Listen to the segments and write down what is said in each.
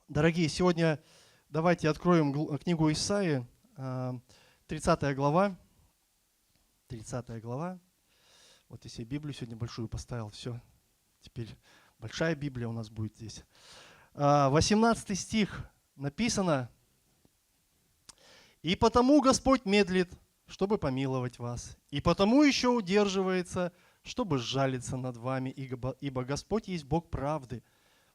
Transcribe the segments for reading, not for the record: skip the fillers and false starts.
Дорогие, сегодня давайте откроем книгу Исаии, 30 глава. 30 глава. Вот я себе Библию сегодня большую поставил, все. Теперь большая Библия у нас будет здесь. 18 стих написано: «И потому Господь медлит, чтобы помиловать вас, и потому еще удерживается, чтобы сжалиться над вами, ибо Господь есть Бог правды,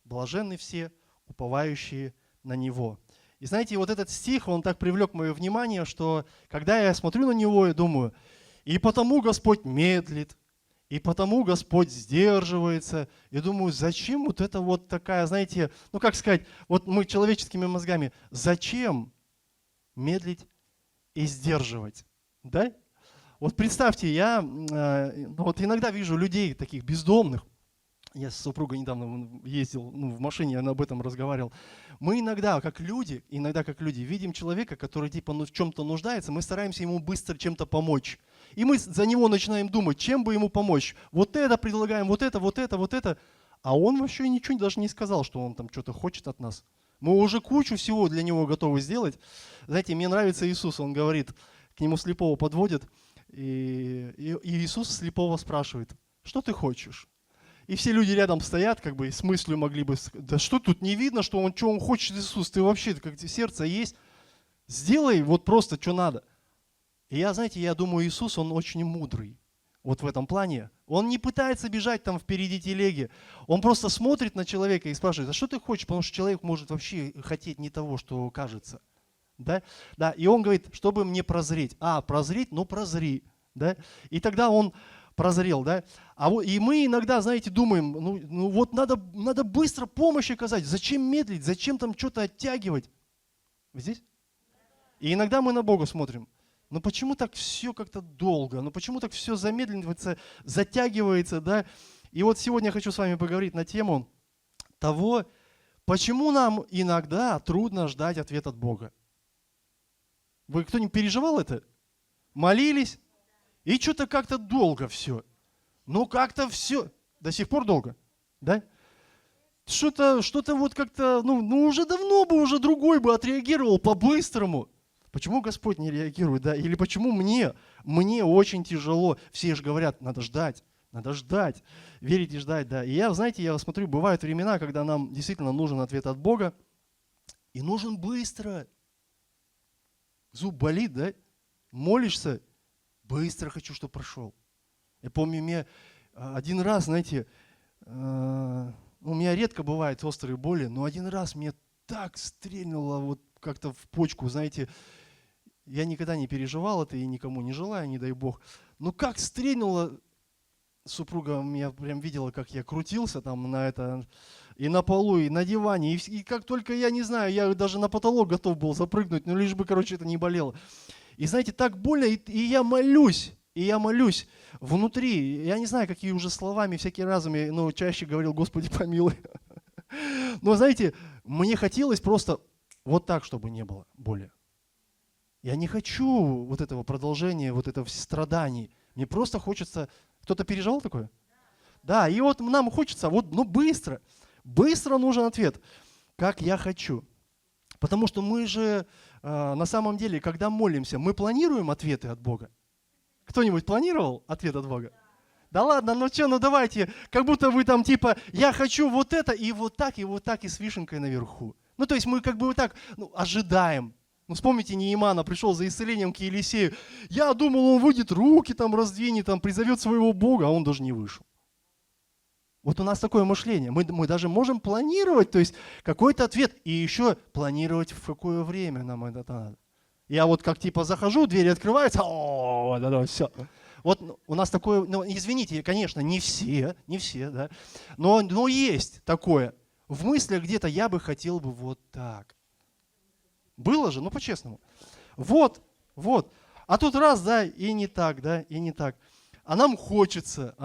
блаженны все, уповающие на Него». И знаете, вот этот стих, он так привлек мое внимание, что когда я смотрю на него и думаю: и потому Господь медлит, и потому Господь сдерживается. И думаю, зачем вот это вот такая, знаете, ну как сказать, вот мы человеческими мозгами, зачем медлить и сдерживать? Да? Вот представьте, я вот иногда вижу людей таких бездомных. Я с супругой недавно ездил, в машине, я об этом разговаривал. Мы иногда как люди, видим человека, который типа в чем-то нуждается, мы стараемся ему быстро чем-то помочь. И мы за него начинаем думать, чем бы ему помочь. Вот это предлагаем, вот это. А он вообще ничего даже не сказал, что он там что-то хочет от нас. Мы уже кучу всего для него готовы сделать. Знаете, мне нравится Иисус, он говорит, к нему слепого подводит, и Иисус слепого спрашивает: что ты хочешь? И все люди рядом стоят, как бы, и с мыслью могли бы сказать: да что тут не видно, что он хочет, Иисус, ты вообще, как сердце есть, сделай вот просто, что надо. И я думаю, Иисус, он очень мудрый вот в этом плане. Он не пытается бежать там впереди телеги, он просто смотрит на человека и спрашивает: а что ты хочешь? Потому что человек может вообще хотеть не того, что кажется. Да? Да, и он говорит: чтобы мне прозреть. Прозреть? Ну прозри. Да? И тогда он прозрел, да? И мы иногда, знаете, думаем, вот надо быстро помощь оказать. Зачем медлить? Зачем там что-то оттягивать? Вы здесь? И иногда мы на Бога смотрим. Почему так все как-то долго? Почему так все замедливается, затягивается, да? И вот сегодня я хочу с вами поговорить на тему того, почему нам иногда трудно ждать ответ от Бога. Вы кто-нибудь переживал это? Молились? И что-то как-то долго все. Как-то все. До сих пор долго. Да? Что-то вот как-то, уже давно бы уже другой бы отреагировал по-быстрому. Почему Господь не реагирует, да? Или почему мне очень тяжело? Все же говорят, надо ждать, верить и ждать, да. И я смотрю, бывают времена, когда нам действительно нужен ответ от Бога. И нужен быстро. Зуб болит, да? Молишься. Быстро хочу, чтобы прошел. Я помню, мне один раз, знаете, у меня редко бывают острые боли, но один раз мне так стрельнуло вот как-то в почку, знаете, я никогда не переживал это и никому не желаю, не дай Бог. Но как стрельнуло, супруга меня прям видела, как я крутился там и на полу, и на диване, и как только я не знаю, я даже на потолок готов был запрыгнуть, лишь бы, это не болело. И знаете, так больно, и я молюсь внутри. Я не знаю, какие уже словами, всякие разуми, но чаще говорил: Господи, помилуй. Но знаете, мне хотелось просто вот так, чтобы не было боли. Я не хочу вот этого продолжения, вот этого страданий. Мне просто хочется... Кто-то переживал такое? Да, и вот нам хочется, быстро. Быстро нужен ответ, как я хочу. Потому что мы же, на самом деле, когда молимся, мы планируем ответы от Бога. Кто-нибудь планировал ответ от Бога? Да ладно, давайте, как будто вы там типа, я хочу вот это, и вот так, и с вишенкой наверху. То есть мы как бы вот так ожидаем. Вспомните, Неемана пришел за исцелением к Елисею. Я думал, он выйдет, руки там раздвинет, там призовет своего Бога, а он даже не вышел. Вот у нас такое мышление. Мы даже можем планировать, то есть какой-то ответ, и еще планировать, в какое время нам это надо. Я вот как типа захожу, двери открываются, все. Вот у нас такое, извините, конечно, не все, да, но есть такое. В мыслях где-то я бы хотел бы вот так. Было же, по-честному. Вот. А тут раз, да, и не так, да, и не так. А нам хочется.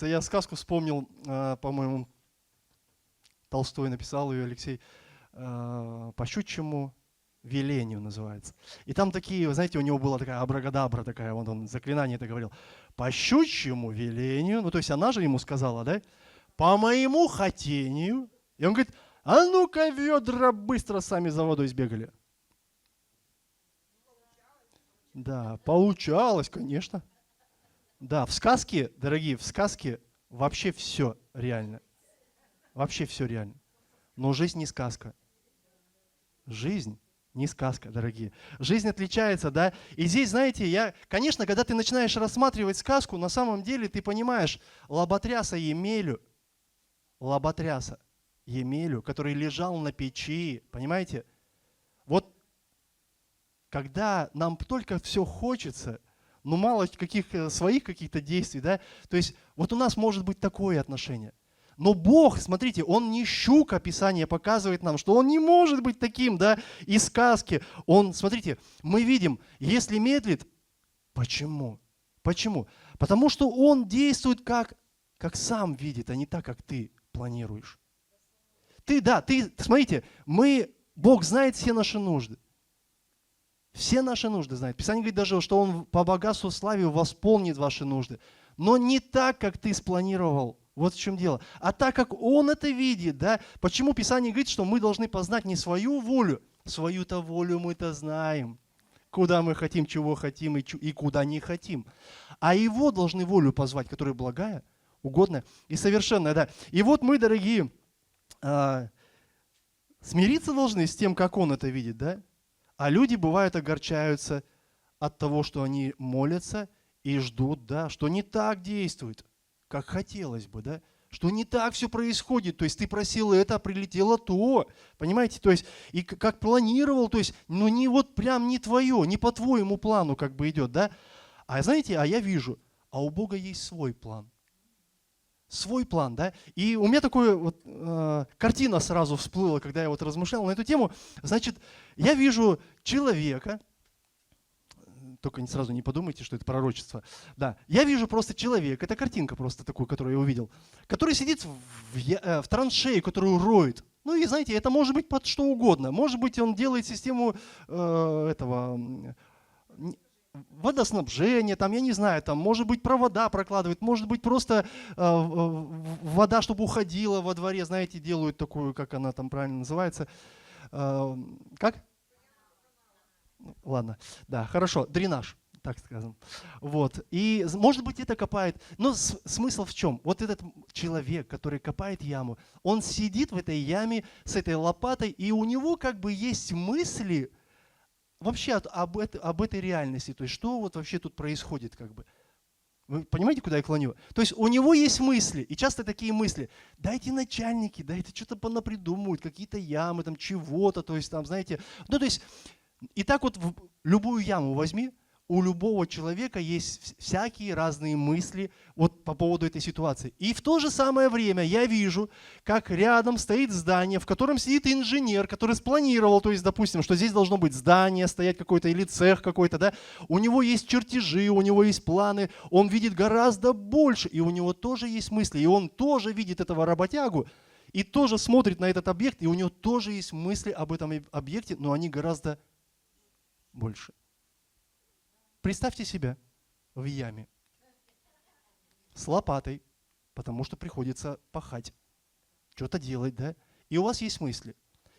Я сказку вспомнил, по-моему, Толстой написал ее, Алексей, «По щучьему велению» называется. И там такие, знаете, у него была такая абракадабра, такая, он заклинание это говорил. «По щучьему велению», то есть она же ему сказала, да, «по моему хотению». И он говорит: А ну-ка, ведра быстро сами за водой сбегали. Да, получалось, конечно. Да, в сказке, дорогие, в сказке вообще все реально. Вообще все реально. Но жизнь не сказка. Жизнь не сказка, дорогие. Жизнь отличается, да? И здесь, знаете, конечно, когда ты начинаешь рассматривать сказку, на самом деле ты понимаешь лоботряса Емелю, который лежал на печи, понимаете? Вот когда нам только все хочется, но мало своих каких-то действий, да, то есть вот у нас может быть такое отношение. Но Бог, смотрите, Он не щука, Писание показывает нам, что Он не может быть таким, да, из сказки. Смотрите, мы видим, если медлит, почему? Почему? Потому что Он действует как сам видит, а не так, как ты планируешь. Смотрите, Бог знает все наши нужды. Все наши нужды знает. Писание говорит даже, что Он по богатству славе восполнит ваши нужды. Но не так, как ты спланировал. Вот в чем дело. А так, как Он это видит, да. Почему Писание говорит, что мы должны познать не свою волю, свою-то волю мы-то знаем. Куда мы хотим, чего хотим и куда не хотим. А Его должны волю позвать, которая благая, угодная и совершенная, да. И вот мы, дорогие, смириться должны с тем, как Он это видит, да. А люди, бывают, огорчаются от того, что они молятся и ждут, да, что не так действует, как хотелось бы, да, что не так все происходит. То есть ты просил это, а прилетело то. Понимаете? То есть и как планировал, то есть, ну не вот прям не твое, не по твоему плану как бы идет, да. А знаете, я вижу, а у Бога есть свой план. Свой план, да. И у меня такая картина сразу всплыла, когда я вот размышлял на эту тему. Значит, я вижу человека, только сразу не подумайте, что это пророчество. Да, я вижу просто человека, это картинка просто такую, которую я увидел, который сидит в траншее, которую роет. Ну и знаете, это может быть под что угодно. Может быть, он делает систему водоснабжения, там, я не знаю, там, может быть, провода прокладывает, может быть, просто вода, чтобы уходила во дворе, знаете, делают такую, как она там правильно называется, как? Ладно, да, хорошо, дренаж, так скажем. Вот, и, может быть, это копает, но смысл в чем? Вот этот человек, который копает яму, он сидит в этой яме с этой лопатой, и у него как бы есть мысли, вообще об этой реальности, то есть что вот вообще тут происходит как бы. Вы понимаете, куда я клоню? То есть у него есть мысли, и часто такие мысли, дайте начальники, дайте что-то понапридумывают, какие-то ямы, там чего-то, то есть там, знаете, ну то есть, и так вот любую яму возьми, у любого человека есть всякие разные мысли вот по поводу этой ситуации. И в то же самое время я вижу, как рядом стоит здание, в котором сидит инженер, который спланировал, то есть, допустим, что здесь должно быть здание стоять какое-то или цех какой-то, да. У него есть чертежи, у него есть планы, он видит гораздо больше, и у него тоже есть мысли, и он тоже видит этого работягу, и тоже смотрит на этот объект, и у него тоже есть мысли об этом объекте, но они гораздо больше. Представьте себя в яме с лопатой, потому что приходится пахать, что-то делать, да? И у вас есть мысли.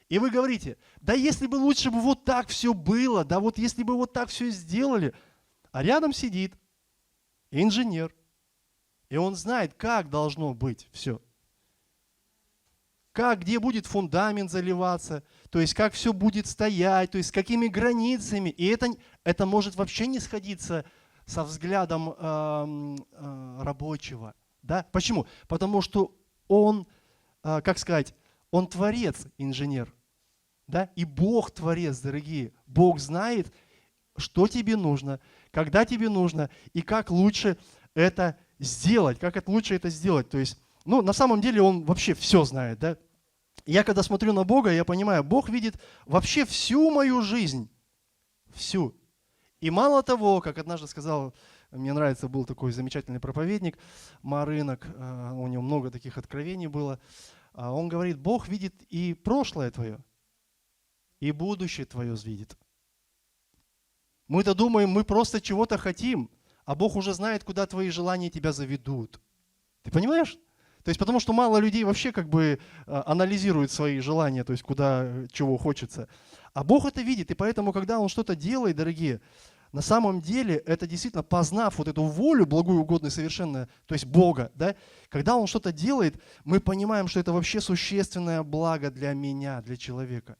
И вы говорите, да если бы лучше бы вот так все было, да вот если бы вот так все сделали. А рядом сидит инженер, и он знает, как должно быть все. Где будет фундамент заливаться, то есть как все будет стоять, то есть с какими границами. И это может вообще не сходиться со взглядом рабочего. Да? Почему? Потому что он, он творец, инженер. Да? И Бог творец, дорогие. Бог знает, что тебе нужно, когда тебе нужно, и как лучше это сделать. То есть, на самом деле он вообще все знает, да? Я когда смотрю на Бога, я понимаю, Бог видит вообще всю мою жизнь. Всю. И мало того, как однажды сказал, мне нравится, был такой замечательный проповедник, Марынок, у него много таких откровений было. Он говорит, Бог видит и прошлое твое, и будущее твое видит. Мы-то думаем, мы просто чего-то хотим, а Бог уже знает, куда твои желания тебя заведут. Ты понимаешь? То есть потому что мало людей вообще как бы анализируют свои желания, то есть куда, чего хочется. А Бог это видит, и поэтому, когда Он что-то делает, дорогие, на самом деле это действительно, познав вот эту волю благую, угодную, совершенную, то есть Бога, да, когда Он что-то делает, мы понимаем, что это вообще существенное благо для меня, для человека.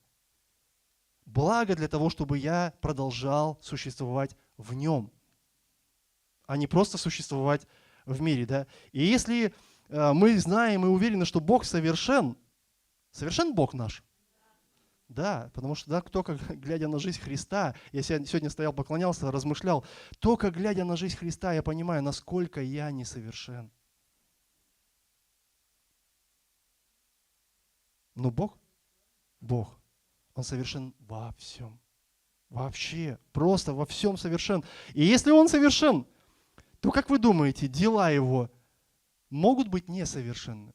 Благо для того, чтобы я продолжал существовать в Нем, а не просто существовать в мире, да. И если мы знаем и уверены, что Бог совершен, совершен Бог наш. Да, потому что да, только глядя на жизнь Христа, я сегодня стоял, поклонялся, размышлял, только глядя на жизнь Христа, я понимаю, насколько я несовершен. Но Бог, Он совершен во всем. Вообще, просто во всем совершен. И если Он совершен, то как вы думаете, дела Его могут быть несовершенны?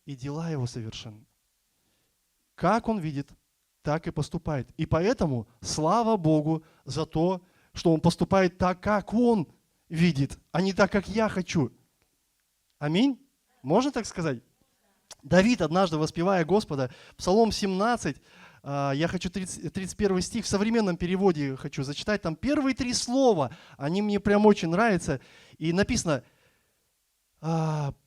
И дела Его совершенны. Как Он видит, так и поступает. И поэтому слава Богу за то, что Он поступает так, как Он видит, а не так, как я хочу. Аминь? Можно так сказать? Давид, однажды воспевая Господа, Псалом 17, я хочу 31 стих, в современном переводе хочу зачитать, там первые 3 слова, они мне прям очень нравятся. И написано,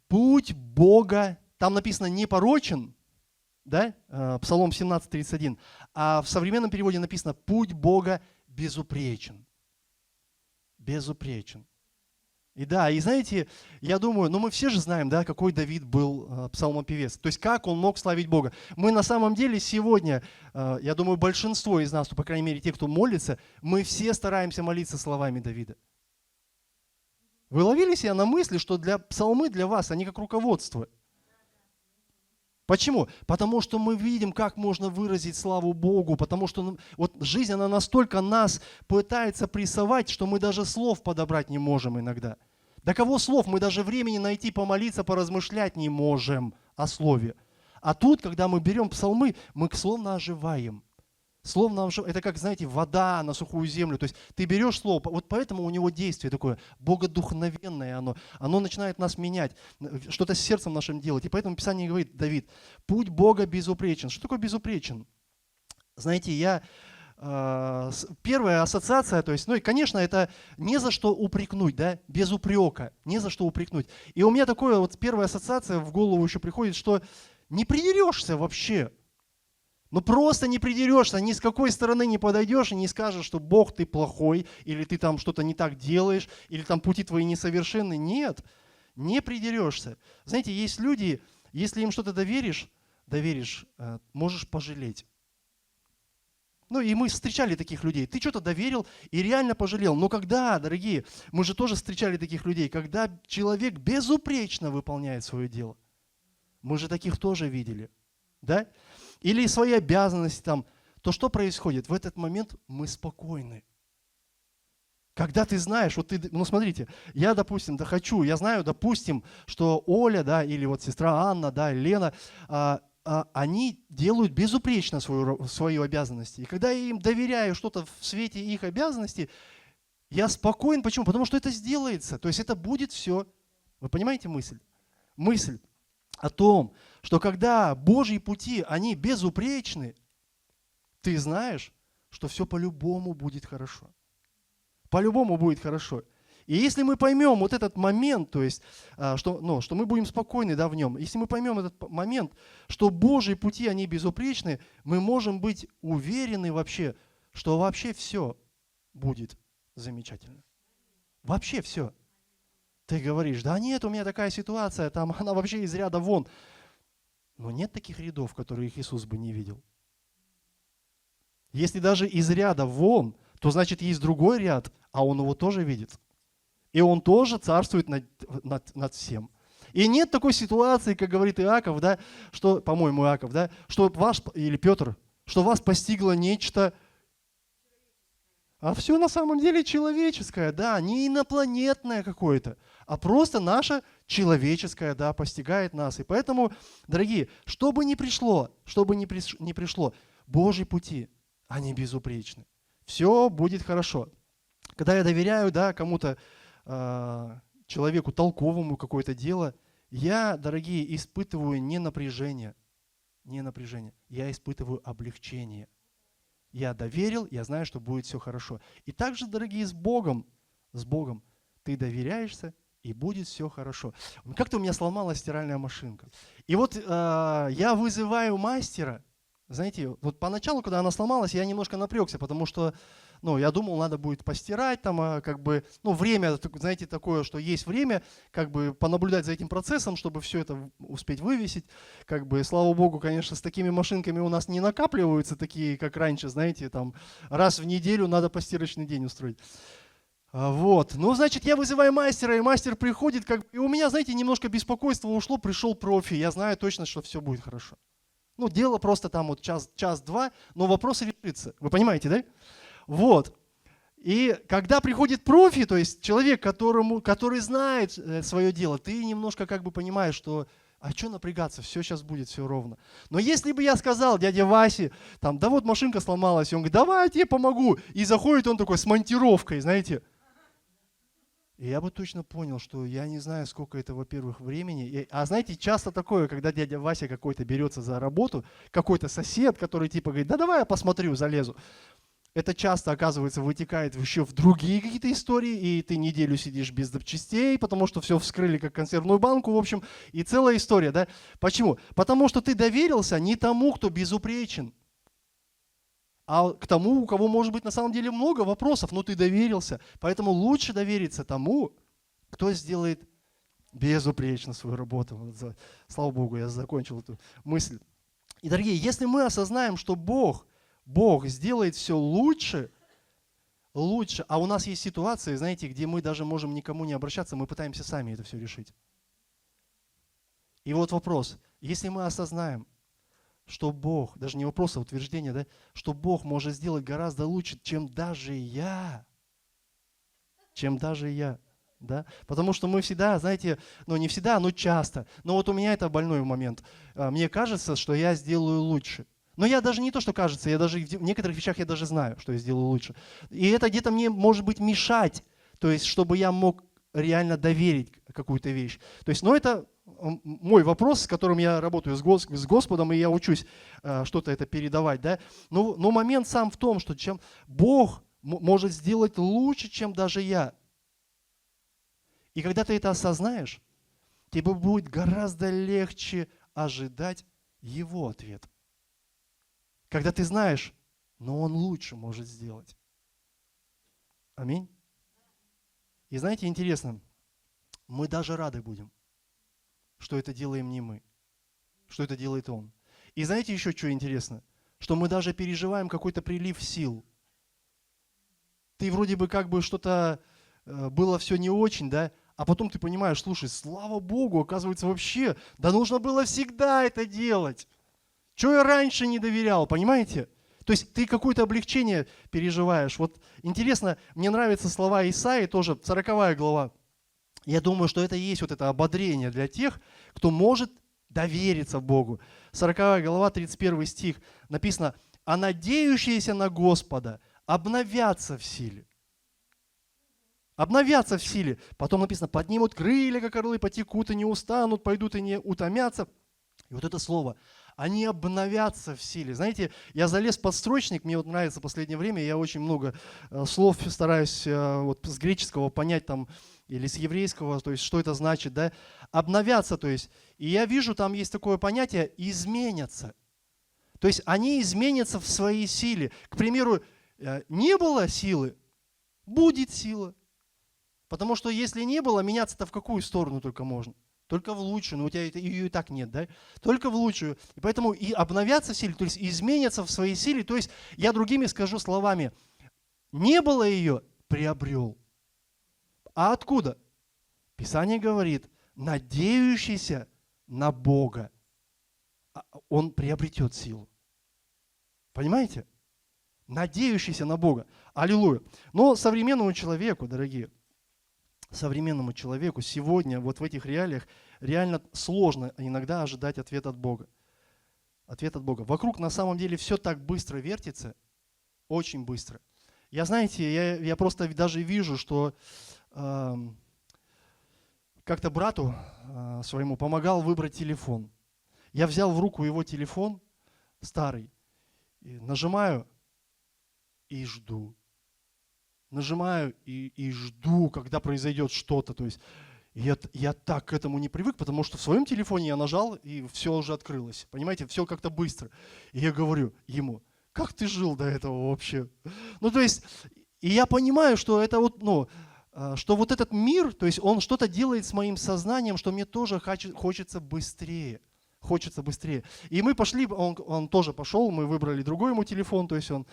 путь Бога, там написано непорочен, да? Псалом 17, 31, а в современном переводе написано, путь Бога безупречен. Безупречен. И да, и знаете, я думаю, ну мы все же знаем, да, какой Давид был псалмопевец. То есть как он мог славить Бога. Мы на самом деле сегодня, я думаю, большинство из нас, ну, по крайней мере, те, кто молится, мы все стараемся молиться словами Давида. Вы ловили себя на мысли, что псалмы для вас, они как руководство. Почему? Потому что мы видим, как можно выразить славу Богу, потому что вот жизнь, она настолько нас пытается прессовать, что мы даже слов подобрать не можем иногда. До кого слов мы даже времени найти, помолиться, поразмышлять не можем о слове. А тут, когда мы берем псалмы, мы словно оживаем. Это как, знаете, вода на сухую землю. То есть ты берешь слово, вот поэтому у него действие такое богодухновенное, оно начинает нас менять, что-то с сердцем нашим делать. И поэтому Писание говорит, Давид, путь Бога безупречен. Что такое безупречен? Знаете, первая ассоциация, то есть, ну и, конечно, это не за что упрекнуть, да, без упрека, не за что упрекнуть. И у меня такое вот первая ассоциация в голову еще приходит, что не придерешься вообще. Ну просто не придерешься, ни с какой стороны не подойдешь и не скажешь, что Бог ты плохой, или ты там что-то не так делаешь, или там пути твои несовершенны. Нет, не придерешься. Знаете, есть люди, если им что-то доверишь, можешь пожалеть. Ну и мы встречали таких людей. Ты что-то доверил и реально пожалел. Но когда, дорогие, мы же тоже встречали таких людей, когда человек безупречно выполняет свое дело. Мы же таких тоже видели. Да? Или свои обязанности там, то что происходит? В этот момент мы спокойны. Когда ты знаешь, вот ты, ну смотрите, я, допустим, я знаю, допустим, что Оля, да, или вот сестра Анна, да, Лена, они делают безупречно свою обязанность. И когда я им доверяю что-то в свете их обязанностей, я спокоен. Почему? Потому что это сделается. То есть это будет все. Вы понимаете мысль? Мысль о том, что когда Божьи пути, они безупречны, ты знаешь, что все по-любому будет хорошо. По-любому будет хорошо. И если мы поймем вот этот момент, то есть, что мы будем спокойны, да, в нем, если мы поймем этот момент, что Божьи пути, они безупречны, мы можем быть уверены вообще, что вообще все будет замечательно. Вообще все. Ты говоришь, да нет, у меня такая ситуация, там она вообще из ряда вон. Но нет таких рядов, которых Иисус бы не видел. Если даже из ряда вон, то значит есть другой ряд, а Он его тоже видит. И Он тоже царствует над всем. И нет такой ситуации, как говорит Иаков, да, что, по-моему, Иаков, да, что или Петр, что вас постигло нечто, а все на самом деле человеческое, да, не инопланетное какое-то, а просто наше человеческое, да, постигает нас. И поэтому, дорогие, что бы ни пришло, Божьи пути, они безупречны. Все будет хорошо. Когда я доверяю, да, кому-то, человеку толковому какое-то дело, Я, дорогие, испытываю не напряжение, я испытываю облегчение. Я доверил, я знаю, что будет все хорошо. И также, дорогие, с Богом ты доверяешься, и будет все хорошо. Как-то у меня сломалась стиральная машинка. И вот я вызываю мастера. Знаете, вот поначалу, когда она сломалась, я немножко напрягся, потому что, я думал, надо будет постирать, там, время, знаете, такое, что есть время, понаблюдать за этим процессом, чтобы все это успеть вывесить. Слава Богу, конечно, с такими машинками у нас не накапливаются такие, как раньше, знаете, там, раз в неделю надо постирочный день устроить. Вот, значит, я вызываю мастера, и мастер приходит, и у меня, знаете, немножко беспокойства ушло, пришел профи, я знаю точно, что все будет хорошо. Дело просто там вот час-два, но вопрос решится. Вы понимаете, да? Вот. И когда приходит профи, то есть человек, который знает свое дело, ты немножко понимаешь, что а что напрягаться, все сейчас будет, все ровно. Но если бы я сказал дяде Васе, да вот машинка сломалась, и он говорит, давай я тебе помогу. И заходит он такой с монтировкой, знаете. И я бы точно понял, что я не знаю, сколько это, во-первых, времени. А знаете, часто такое, когда дядя Вася какой-то берется за работу, какой-то сосед, который говорит, да давай я посмотрю, залезу. Это часто, оказывается, вытекает еще в другие какие-то истории, и ты неделю сидишь без запчастей, потому что все вскрыли как консервную банку, в общем, и целая история, да? Почему? Потому что ты доверился не тому, кто безупречен, а к тому, у кого может быть на самом деле много вопросов, но ты доверился. Поэтому лучше довериться тому, кто сделает безупречно свою работу. Слава Богу, я закончил эту мысль. И, дорогие, если мы осознаем, что Бог сделает все лучше, а у нас есть ситуации, знаете, где мы даже можем никому не обращаться, мы пытаемся сами это все решить. И вот вопрос, если мы осознаем, что Бог, даже не вопрос, а утверждение, да, что Бог может сделать гораздо лучше, чем даже я. Да? Потому что мы всегда, знаете, не всегда, но часто. Но вот у меня это больной момент. Мне кажется, что я сделаю лучше. Но я даже не то, что кажется, в некоторых вещах я даже знаю, что я сделаю лучше. И это где-то мне может быть мешать, то есть чтобы я мог реально доверить какую-то вещь. То есть, это мой вопрос, с которым я работаю с Господом, и я учусь что-то это передавать. Да? Но момент сам в том, что чем Бог может сделать лучше, чем даже я. И когда ты это осознаешь, тебе будет гораздо легче ожидать Его ответ. Когда ты знаешь, но Он лучше может сделать. Аминь. И знаете, интересно, мы даже рады будем, что это делаем не мы, что это делает Он. И знаете еще, что интересно? Что мы даже переживаем какой-то прилив сил. Ты вроде бы что-то было все не очень, да? А потом ты понимаешь, слушай, слава Богу, оказывается вообще, да нужно было всегда это делать. Чего я раньше не доверял, понимаете? То есть ты какое-то облегчение переживаешь. Вот интересно, мне нравятся слова Исаии, тоже 40 глава. Я думаю, что это и есть вот это ободрение для тех, кто может довериться Богу. 40 глава, 31 стих написано, «А надеющиеся на Господа обновятся в силе». Обновятся в силе. Потом написано, поднимут крылья, как орлы, потекут и не устанут, пойдут и не утомятся. И вот это слово, они обновятся в силе. Знаете, я залез в подстрочник, мне вот нравится в последнее время, я очень много слов стараюсь с греческого понять там, или с еврейского, то есть что это значит, да? Обновятся, то есть. И я вижу, там есть такое понятие изменятся. То есть они изменятся в своей силе. К примеру, не было силы, будет сила. Потому что если не было, меняться-то в какую сторону только можно? Только в лучшую, но у тебя ее и так нет, да? Только в лучшую. И поэтому и обновятся в силе, то есть изменятся в своей силе. То есть я другими скажу словами, не было ее, приобрел. А откуда? Писание говорит, надеющийся на Бога, он приобретет силу. Понимаете? Надеющийся на Бога. Аллилуйя. Но современному человеку, дорогие, современному человеку сегодня, вот в этих реалиях, реально сложно иногда ожидать ответ от Бога. Ответ от Бога. Вокруг на самом деле все так быстро вертится, очень быстро. Я, знаете, я просто даже вижу, что как-то брату своему помогал выбрать телефон. Я взял в руку его телефон старый, и нажимаю и жду. Нажимаю и жду, когда произойдет что-то. То есть я так к этому не привык, потому что в своем телефоне я нажал, и все уже открылось. Понимаете, все как-то быстро. И я говорю ему: как ты жил до этого вообще? Ну, то есть, и я понимаю, что это вот, что вот этот мир, то есть он что-то делает с моим сознанием, что мне тоже хочется быстрее. Хочется быстрее. И мы пошли, он тоже пошел, мы выбрали другой ему телефон, то есть он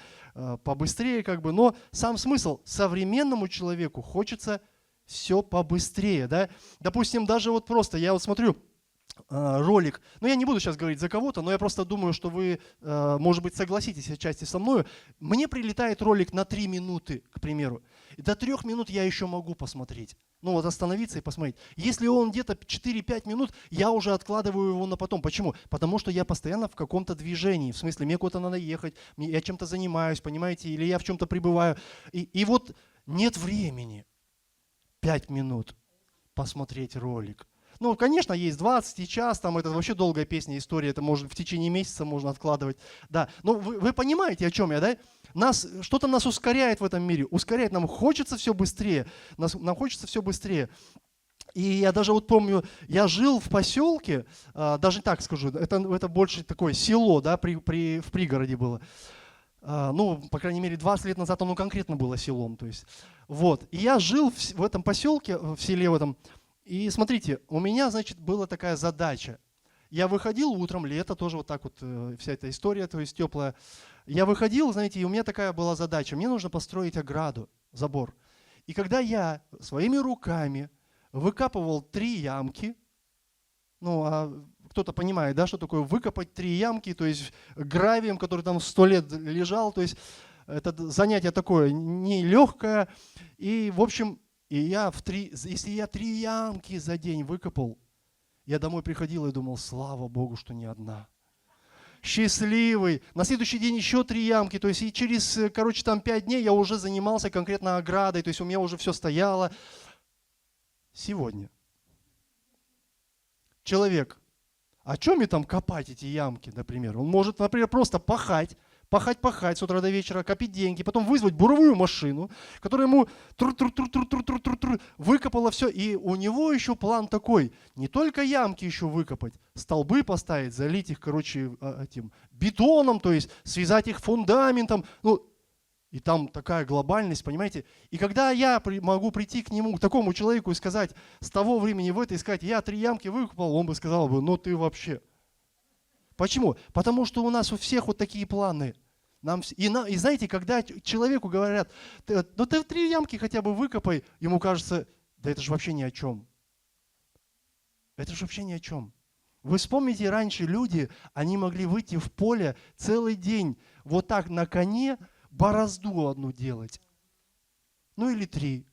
побыстрее как бы. Но сам смысл, современному человеку хочется все побыстрее. Да? Допустим, даже вот просто, я вот смотрю ролик, я не буду сейчас говорить за кого-то, но я просто думаю, что вы, может быть, согласитесь отчасти со мной. Мне прилетает ролик на 3 минуты, к примеру. И до 3 минут я еще могу посмотреть. Остановиться и посмотреть. Если он где-то 4-5 минут, я уже откладываю его на потом. Почему? Потому что я постоянно в каком-то движении. В смысле, мне куда-то надо ехать, я чем-то занимаюсь, понимаете, или я в чем-то пребываю. И вот нет времени 5 минут посмотреть ролик. Конечно, есть 20 и час, там это вообще долгая песня, история, это может в течение месяца можно откладывать. Да, но вы понимаете, о чем я, да? Что-то нас ускоряет в этом мире, ускоряет, нам хочется все быстрее, нам хочется все быстрее. И я даже вот помню, я жил в поселке, даже так скажу, это больше такое село, да, в пригороде было. По крайней мере, 20 лет назад оно конкретно было селом. То есть, вот. И я жил в этом поселке, в селе в этом. И смотрите, у меня, значит, была такая задача. Я выходил утром, лето тоже вот так вот, вся эта история, то есть теплая. Я выходил, знаете, и у меня такая была задача. Мне нужно построить ограду, забор. И когда я своими руками выкапывал 3 ямки, кто-то понимает, да, что такое выкопать 3 ямки, то есть гравием, который там 100 лет лежал, то есть это занятие такое нелегкое. И, в общем, если я 3 ямки за день выкопал, я домой приходил и думал: слава Богу, что не одна. Счастливый. На следующий день еще 3 ямки. То есть и через, 5 дней я уже занимался конкретно оградой. То есть у меня уже все стояло. Сегодня человек, о чем мне там копать эти ямки, например? Он может, например, просто пахать с утра до вечера, копить деньги, потом вызвать буровую машину, которая ему выкопала все. И у него еще план такой: не только ямки еще выкопать, столбы поставить, залить их, этим бетоном, то есть связать их фундаментом. И там такая глобальность, понимаете? И когда я могу прийти к нему, к такому человеку и сказать, с того времени в это, и сказать: я 3 ямки выкопал, он бы сказал: ты вообще. Почему? Потому что у нас у всех вот такие планы. И знаете, когда человеку говорят: ты 3 ямки хотя бы выкопай, ему кажется: да это же вообще ни о чем. Это же вообще ни о чем. Вы вспомните, раньше люди, они могли выйти в поле целый день вот так на коне, борозду одну делать. Или 3.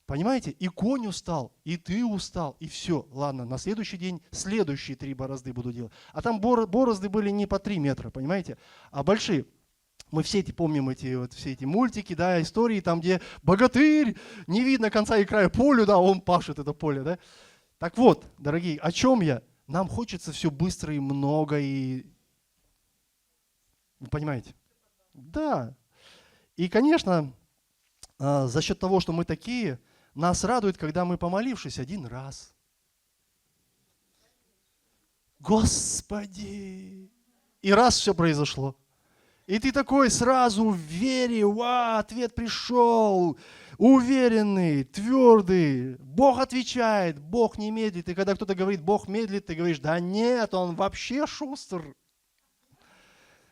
Понимаете? И конь устал, и ты устал, и все. Ладно, на следующий день следующие 3 борозды буду делать. А там борозды были не по 3 метра, понимаете, а большие. Мы все помним все эти мультики, да, истории, там, где богатырь, не видно конца и края полю, да, он пашет это поле, да. Так вот, дорогие, о чем я? Нам хочется все быстро и много, и... Вы понимаете? Да. И, конечно, за счет того, что мы такие, нас радует, когда мы, помолившись 1 раз, Господи, и раз все произошло. И ты такой сразу в вере, ответ пришел, уверенный, твердый. Бог отвечает, Бог не медлит. И когда кто-то говорит: Бог медлит, ты говоришь: да нет, Он вообще шустр.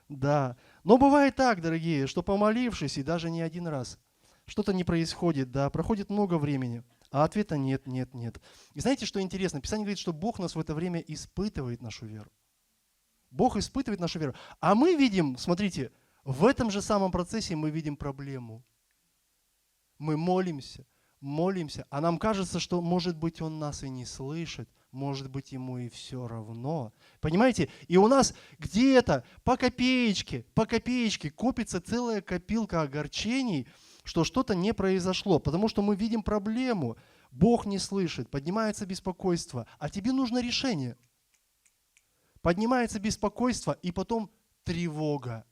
Да. Но бывает так, дорогие, что помолившись, и даже не 1 раз, что-то не происходит, да, проходит много времени, а ответа нет. И знаете, что интересно? Писание говорит, что Бог нас в это время испытывает нашу веру. Бог испытывает нашу веру. А мы видим, смотрите, в этом же самом процессе мы видим проблему. Мы молимся, а нам кажется, что, может быть, Он нас и не слышит, может быть, Ему и все равно. Понимаете? И у нас где-то по копеечке копится целая копилка огорчений, что что-то не произошло, потому что мы видим проблему. Бог не слышит, поднимается беспокойство, а тебе нужно решение. Поднимается беспокойство, и потом тревога.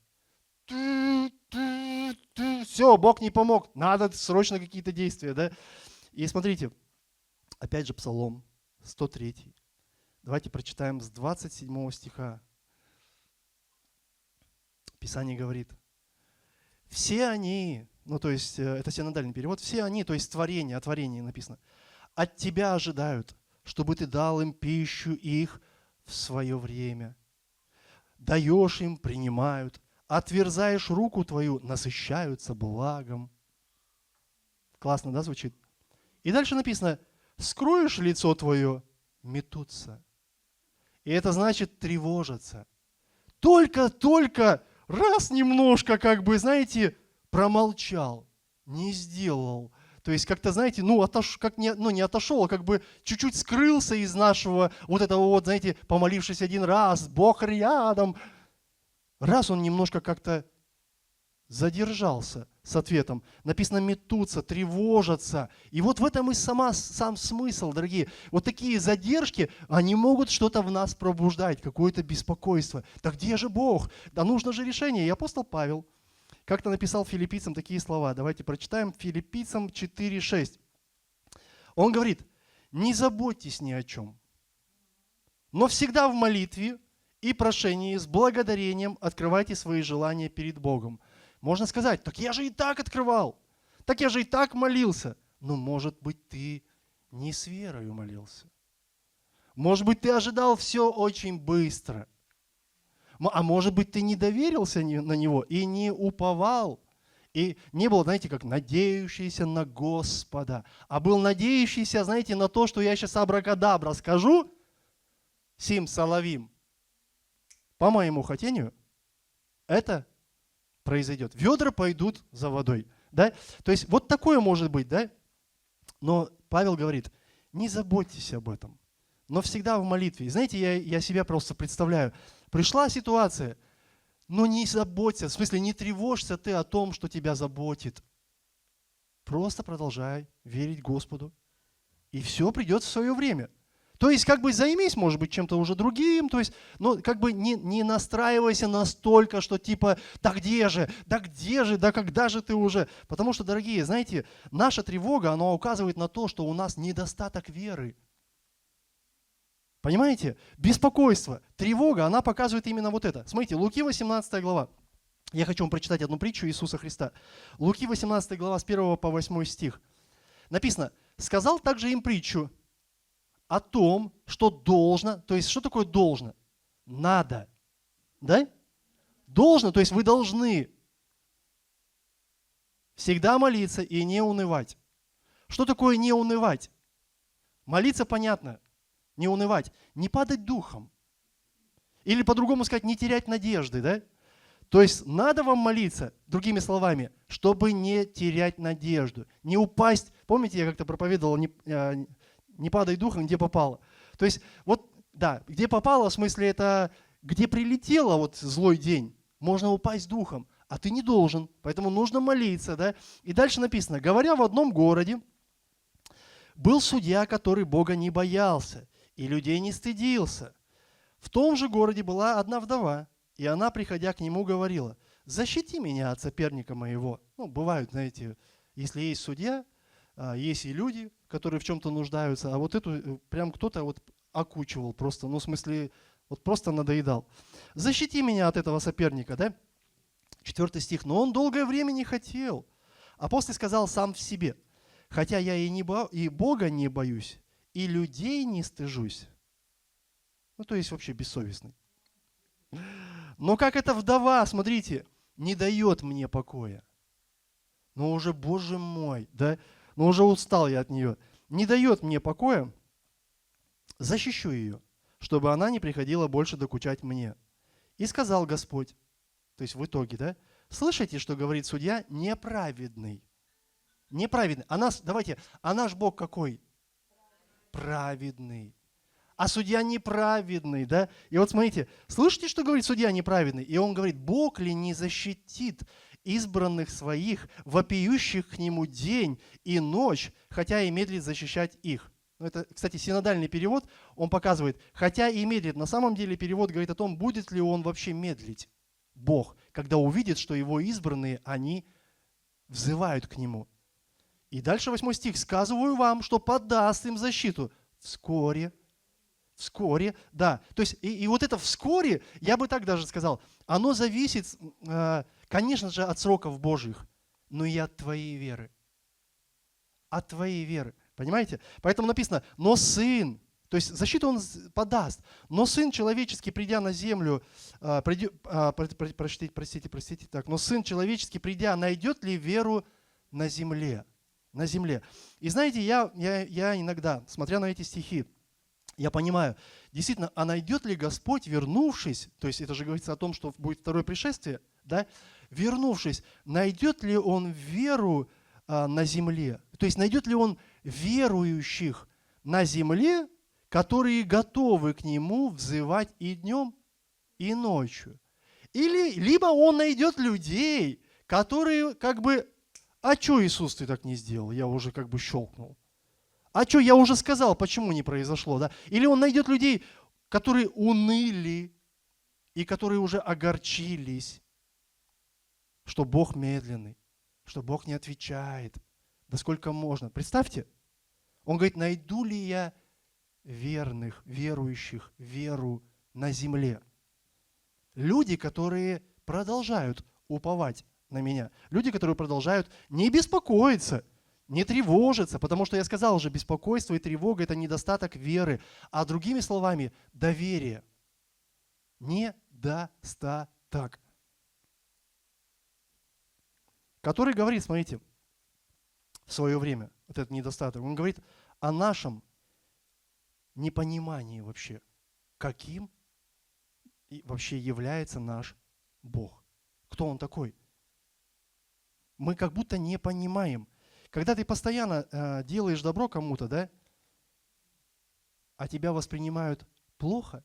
Все, Бог не помог, надо срочно какие-то действия, да? И смотрите, опять же Псалом 103. Давайте прочитаем с 27 стиха. Писание говорит: все они, то есть это синодальный перевод, все они, то есть творение, о творении написано, от тебя ожидают, чтобы ты дал им пищу их в свое время. Даешь им, принимают, отверзаешь руку твою, насыщаются благом. Классно, да, звучит? И дальше написано: скроешь лицо твое, метутся. И это значит тревожатся. Только раз немножко, знаете, промолчал, не сделал. То есть как-то, знаете, не отошел, а чуть-чуть скрылся из нашего этого знаете, помолившись один раз, Бог рядом. Раз он немножко как-то задержался с ответом. Написано метутся, тревожатся. И в этом и сам смысл, дорогие. Вот такие задержки, они могут что-то в нас пробуждать, какое-то беспокойство. Да где же Бог? Да нужно же решение. И апостол Павел как-то написал филиппийцам такие слова. Давайте прочитаем. Филиппийцам 4:6. Он говорит: не заботьтесь ни о чем, но всегда в молитве и прошении с благодарением открывайте свои желания перед Богом. Можно сказать: так я же и так открывал, так я же и так молился. Но, может быть, ты не с верою молился. Может быть, ты ожидал все очень быстро. А может быть, ты не доверился на Него и не уповал. И не был, знаете, как надеющийся на Господа, а был надеющийся, знаете, на то, что я сейчас абракадабра скажу, сим салавим, по моему хотению, это произойдет. Ведра пойдут за водой. Да? То есть вот такое может быть, да? Но Павел говорит: не заботьтесь об этом, но всегда в молитве. И знаете, я себя просто представляю. Пришла ситуация, но не заботься, в смысле не тревожься ты о том, что тебя заботит. Просто продолжай верить Господу, и все придет в свое время. То есть займись, может быть, чем-то уже другим, то есть, не настраивайся настолько, что да где же, да когда же ты уже. Потому что, дорогие, знаете, наша тревога, она указывает на то, что у нас недостаток веры. Понимаете? Беспокойство, тревога, она показывает именно вот это. Смотрите, Луки 18 глава. Я хочу вам прочитать одну притчу Иисуса Христа. Луки 18 глава с 1 по 8 стих. Написано: сказал также им притчу о том, что должно, то есть что такое должно? Надо. Да? Должно, то есть вы должны всегда молиться и не унывать. Что такое не унывать? Молиться понятно. Не унывать. Не падать духом. Или по-другому сказать, не терять надежды. Да? То есть надо вам молиться, другими словами, чтобы не терять надежду. Не упасть. Помните, я как-то проповедовал, не падай духом, где попало. То есть, где попало, в смысле, это где прилетело злой день, можно упасть духом, а ты не должен, поэтому нужно молиться. Да? И дальше написано: говоря в одном городе, был судья, который Бога не боялся и людей не стыдился. В том же городе была одна вдова, и она, приходя к нему, говорила: защити меня от соперника моего. Бывают, знаете, если есть судья, есть и люди, которые в чем-то нуждаются, а эту прям кто-то окучивал просто, в смысле, просто надоедал. Защити меня от этого соперника, да? 4 стих. Но он долгое время не хотел. А после сказал сам в себе: хотя я и Бога не боюсь, и людей не стыжусь. То есть вообще бессовестный. Но как эта вдова, смотрите, не дает мне покоя. Уже, Боже мой, да? Уже устал я от нее. Не дает мне покоя, защищу ее, чтобы она не приходила больше докучать мне. И сказал Господь, то есть в итоге, да? Слышите, что говорит судья? Неправедный. Неправедный. А наш Бог какой? Праведный. А судья неправедный, да? И смотрите, слышите, что говорит судья неправедный? И он говорит: Бог ли не защитит избранных своих, вопиющих к Нему день и ночь, хотя и медлит защищать их». Ну, это, кстати, синодальный перевод, он показывает, хотя и медлит. На самом деле перевод говорит о том, будет ли он вообще медлить, Бог, когда увидит, что Его избранные, они взывают к Нему. И дальше 8 стих. «Сказываю вам, что подаст им защиту вскоре». Вскоре, да. То есть, и вот это вскоре, я бы так даже сказал, оно зависит, конечно же, от сроков Божьих, но и от твоей веры. От твоей веры. Понимаете? Поэтому написано, но сын, то есть защиту он подаст, но сын человеческий, придя на землю, простите, так, но сын человеческий, придя, найдет ли веру на земле? На земле. И знаете, я иногда, смотря на эти стихи, я понимаю, действительно, а найдет ли Господь, вернувшись, то есть это же говорится о том, что будет второе пришествие, да, вернувшись, найдет ли Он веру на земле? То есть найдет ли Он верующих на земле, которые готовы к Нему взывать и днем, и ночью? Или либо Он найдет людей, которые как бы, а что, Иисус, ты так не сделал? Я уже как бы щелкнул. А что, я уже сказал, почему не произошло, да? Или Он найдет людей, которые уныли и которые уже огорчились, что Бог медленный, что Бог не отвечает, да сколько можно. Представьте, Он говорит, найду ли я верных, верующих, веру на земле? Люди, которые продолжают уповать на Меня. Люди, которые продолжают не беспокоиться, не тревожиться, потому что я сказал уже, беспокойство и тревога – это недостаток веры, а другими словами, доверие. Недостаток. Который говорит, смотрите, в свое время, вот этот недостаток, он говорит о нашем непонимании вообще, каким вообще является наш Бог. Кто Он такой? Мы как будто не понимаем. Когда ты постоянно делаешь добро кому-то, да, а тебя воспринимают плохо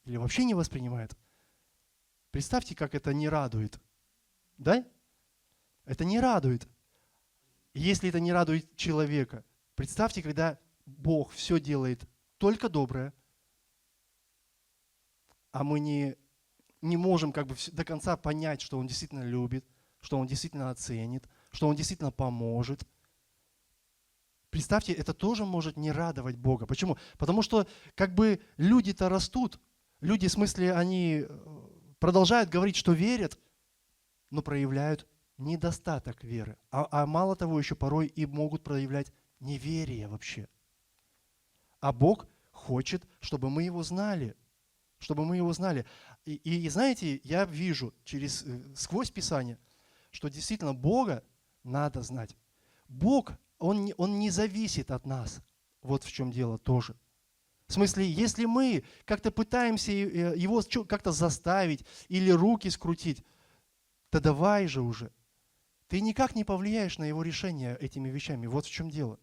или вообще не воспринимают, представьте, как это не радует. Да? Это не радует. Если это не радует человека, представьте, когда Бог все делает только доброе, а мы не можем как бы до конца понять, что Он действительно любит, что Он действительно оценит, что Он действительно поможет. Представьте, это тоже может не радовать Бога. Почему? Потому что как бы люди-то растут. Люди, в смысле, они продолжают говорить, что верят, но проявляют недостаток веры. А мало того, еще порой и могут проявлять неверие вообще. А Бог хочет, чтобы мы Его знали. Чтобы мы Его знали. И знаете, я вижу сквозь Писание, что действительно Бога надо знать. Бог, Он не зависит от нас. Вот в чем дело тоже. В смысле, если мы как-то пытаемся Его как-то заставить или руки скрутить, да давай же уже. Ты никак не повлияешь на Его решение этими вещами. Вот в чем дело.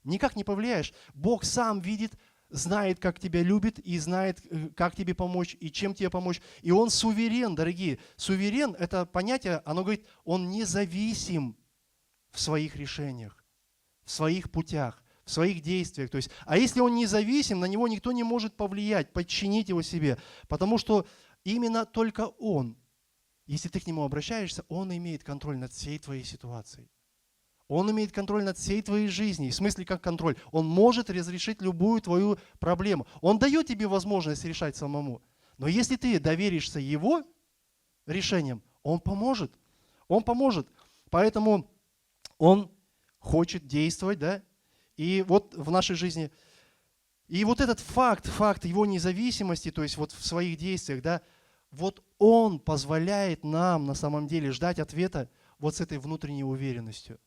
Никак не повлияешь. Бог сам видит, знает, как тебя любит, и знает, как тебе помочь, и чем тебе помочь. И Он суверен, дорогие. Суверен – это понятие, оно говорит, Он независим в своих решениях, в своих путях, в своих действиях. То есть, а если Он независим, на Него никто не может повлиять, подчинить Его себе. Потому что именно только Он, если ты к Нему обращаешься, Он имеет контроль над всей твоей ситуацией. Он имеет контроль над всей твоей жизнью. В смысле, как контроль? Он может разрешить любую твою проблему. Он дает тебе возможность решать самому. Но если ты доверишься Его решениям, Он поможет. Он поможет. Поэтому Он хочет действовать, да? И вот в нашей жизни, и вот этот факт Его независимости, то есть вот в своих действиях, да, вот Он позволяет нам на самом деле ждать ответа вот с этой внутренней уверенностью.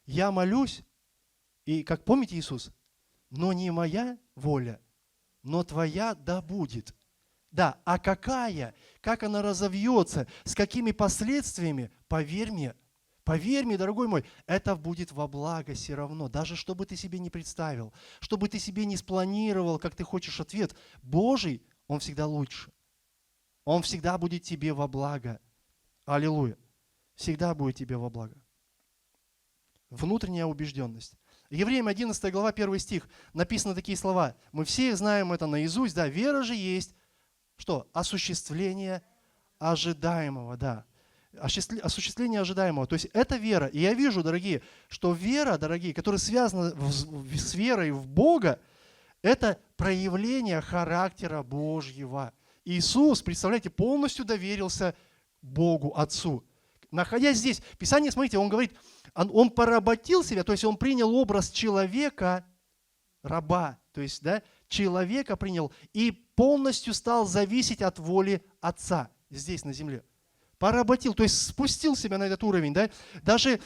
Я молюсь, и как помните Иисус, но не моя воля, но Твоя да будет. Да, а какая, как она разовьется, с какими последствиями, поверь мне, дорогой мой, это будет во благо все равно, даже что бы ты себе не представил, что бы ты себе не спланировал, как ты хочешь ответ, Божий, он всегда лучше. Он всегда будет тебе во благо. Аллилуйя. Всегда будет тебе во благо. Внутренняя убежденность. Евреям 11 глава, 1 стих, написаны такие слова. Мы все знаем это наизусть, да. Вера же есть, что? Осуществление ожидаемого, да. Осуществление ожидаемого. То есть это вера. И я вижу, дорогие, что вера, дорогие, которая связана с верой в Бога, это проявление характера Божьего. Иисус, представляете, полностью доверился Богу Отцу. Находясь здесь, Писание, смотрите, он говорит, он поработил себя, то есть он принял образ человека, раба, то есть, да, человека принял и полностью стал зависеть от воли Отца здесь на земле. Поработил, то есть спустил себя на этот уровень, да. Даже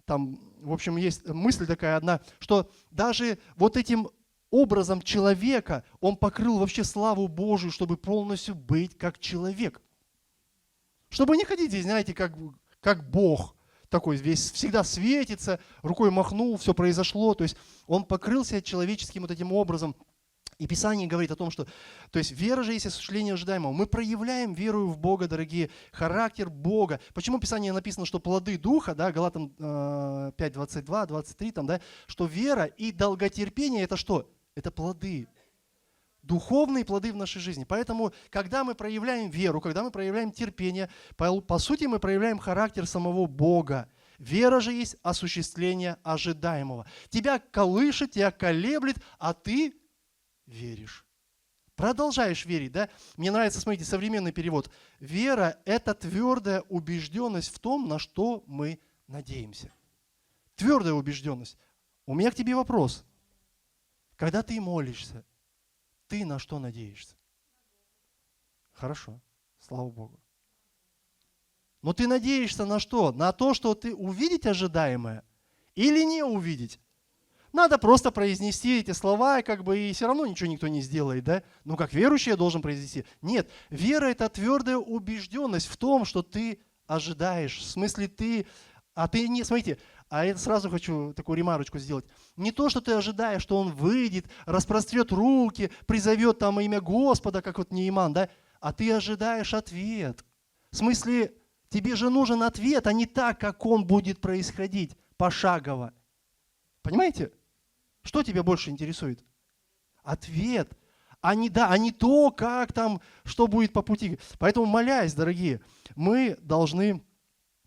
там, в общем, есть мысль такая одна, что даже вот этим образом человека он покрыл вообще славу Божию, чтобы полностью быть как человек. Чтобы не ходить здесь, знаете, как Бог такой, весь всегда светится, рукой махнул, все произошло. То есть он покрылся человеческим вот этим образом. И Писание говорит о том, что, то есть вера же есть осуществление ожидаемого. Мы проявляем веру в Бога, дорогие, характер Бога. Почему в Писании написано, что плоды Духа, да, Галатам 5, 22, 23, там, да, что вера и долготерпение – это что? Это плоды. Духовные плоды в нашей жизни. Поэтому, когда мы проявляем веру, когда мы проявляем терпение, по сути, мы проявляем характер самого Бога. Вера же есть осуществление ожидаемого. Тебя колышет, тебя колеблет, а ты веришь. Продолжаешь верить, да? Мне нравится, смотрите, современный перевод. Вера – это твердая убежденность в том, на что мы надеемся. Твердая убежденность. У меня к тебе вопрос. Когда ты молишься, ты на что надеешься? Хорошо, слава Богу. Но ты надеешься на что? На то, что ты увидеть ожидаемое или не увидеть? Надо просто произнести эти слова, и все равно ничего никто не сделает, да? Ну, как верующий я должен произнести. Нет, вера – это твердая убежденность в том, что ты ожидаешь. В смысле ты не, смотрите, а я сразу хочу такую ремарочку сделать. Не то, что ты ожидаешь, что он выйдет, распрострет руки, призовет там имя Господа, как вот Неиман, да? А ты ожидаешь ответ. В смысле, тебе же нужен ответ, а не так, как он будет происходить пошагово. Понимаете? Что тебя больше интересует? Ответ. А не то, как там, что будет по пути. Поэтому, молясь, дорогие, мы должны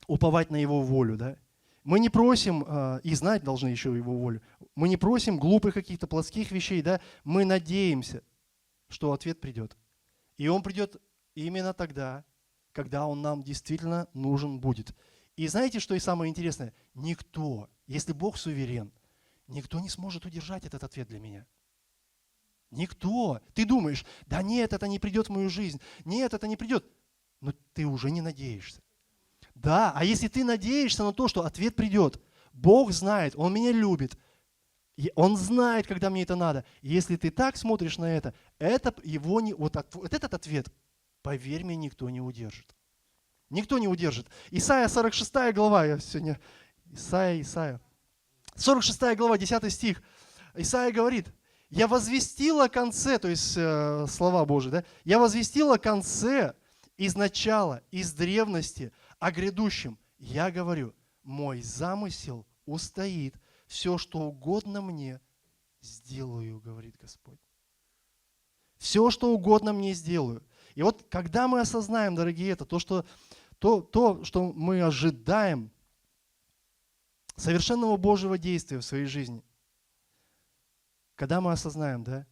уповать на Его волю, да? Мы не просим, и знать должны еще Его волю, мы не просим глупых каких-то плотских вещей, да? Мы надеемся, что ответ придет. И он придет именно тогда, когда он нам действительно нужен будет. И знаете, что и самое интересное? Никто, если Бог суверен, никто не сможет удержать этот ответ для меня. Никто. Ты думаешь, да нет, это не придет в мою жизнь. Нет, это не придет. Но ты уже не надеешься. Да, а если ты надеешься на то, что ответ придет, Бог знает, Он меня любит, и Он знает, когда мне это надо. И если ты так смотришь на это его не, вот этот ответ, поверь мне, никто не удержит. Никто не удержит. Исайя 46 глава, я сегодня, Исайя. 46 глава, 10 стих. Исайя говорит, я возвестил о конце, то есть слова Божьи, да? Я возвестил о конце из начала, из древности, о грядущем. Я говорю, мой замысел устоит, все, что угодно мне, сделаю, говорит Господь. Все, что угодно мне сделаю. И вот когда мы осознаем, дорогие, это то, что мы ожидаем совершенного Божьего действия в своей жизни, когда мы осознаем, да,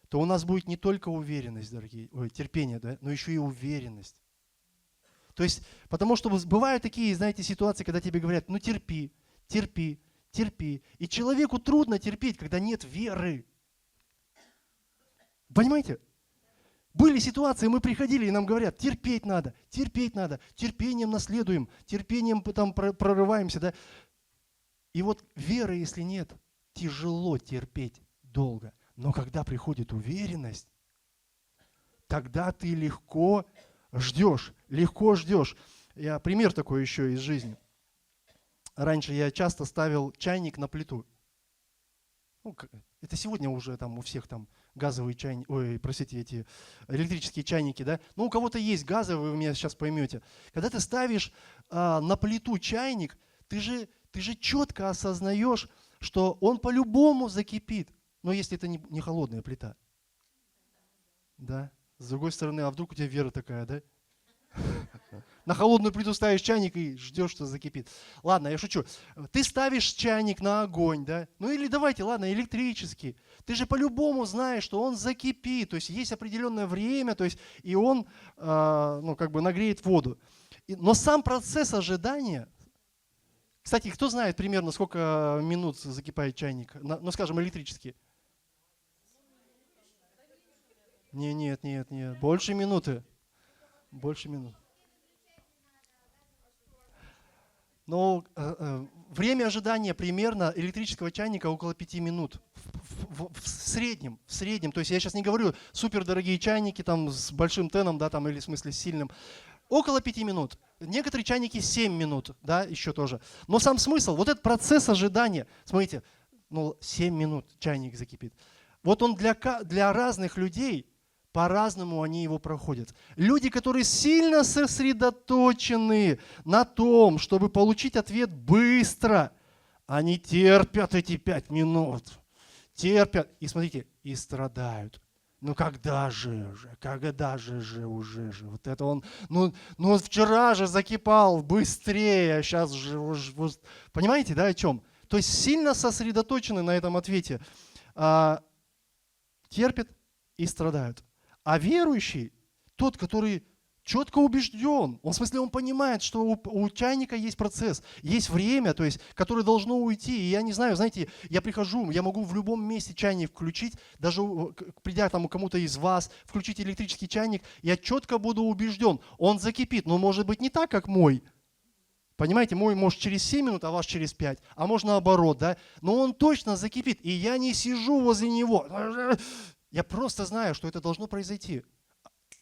то у нас будет не только уверенность, дорогие, терпение, да, но еще и уверенность. То есть, потому что бывают такие, знаете, ситуации, когда тебе говорят, ну терпи, терпи, терпи. И человеку трудно терпеть, когда нет веры. Понимаете? Были ситуации, мы приходили, и нам говорят, терпеть надо, терпением наследуем, терпением там прорываемся, да. И вот веры, если нет, тяжело терпеть долго. Но когда приходит уверенность, тогда ты легко ждешь. Я пример такой еще из жизни. Раньше я часто ставил чайник на плиту. Ну, это сегодня уже там у всех там газовые чайники, ой, простите, эти электрические чайники, да? Ну, у кого-то есть газовые, вы меня сейчас поймете. Когда ты ставишь на плиту чайник, ты же четко осознаешь, что он по-любому закипит. Но если это не холодная плита. Да? С другой стороны, а вдруг у тебя вера такая, да? На холодную плиту ставишь чайник и ждешь, что закипит. Ладно, я шучу. Ты ставишь чайник на огонь, да? Ну или давайте, ладно, электрический. Ты же по-любому знаешь, что он закипит. То есть есть определенное время, то есть и он ну, как бы нагреет воду. Но сам процесс ожидания... Кстати, кто знает примерно, сколько минут закипает чайник? Ну, скажем, электрический. Нет. Больше минуты. Больше минут. Но время ожидания примерно электрического чайника около 5 минут. В среднем. То есть я сейчас не говорю супердорогие чайники там, с большим теном, да, там, или в смысле с сильным. Около 5 минут. Некоторые чайники 7 минут, да, еще тоже. Но сам смысл, вот этот процесс ожидания, смотрите, ну 7 минут чайник закипит. Вот он для разных людей, по-разному они его проходят. Люди, которые сильно сосредоточены на том, чтобы получить ответ быстро, они терпят эти 5 минут. Терпят. И смотрите, и страдают. Ну когда же уже? Вот это он, ну вчера же закипал быстрее, сейчас же уже. Понимаете, да, о чем? То есть сильно сосредоточены на этом ответе. Терпят и страдают. А верующий, тот, который четко убежден, он, в смысле, он понимает, что у чайника есть процесс, есть время, то есть, которое должно уйти. И я не знаю, знаете, я прихожу, я могу в любом месте чайник включить, даже придя там кому-то из вас, включить электрический чайник, я четко буду убежден, он закипит, но может быть не так, как мой. Понимаете, мой может через 7 минут, а ваш через 5, а может наоборот, да? Но он точно закипит, и я не сижу возле него. Я просто знаю, что это должно произойти.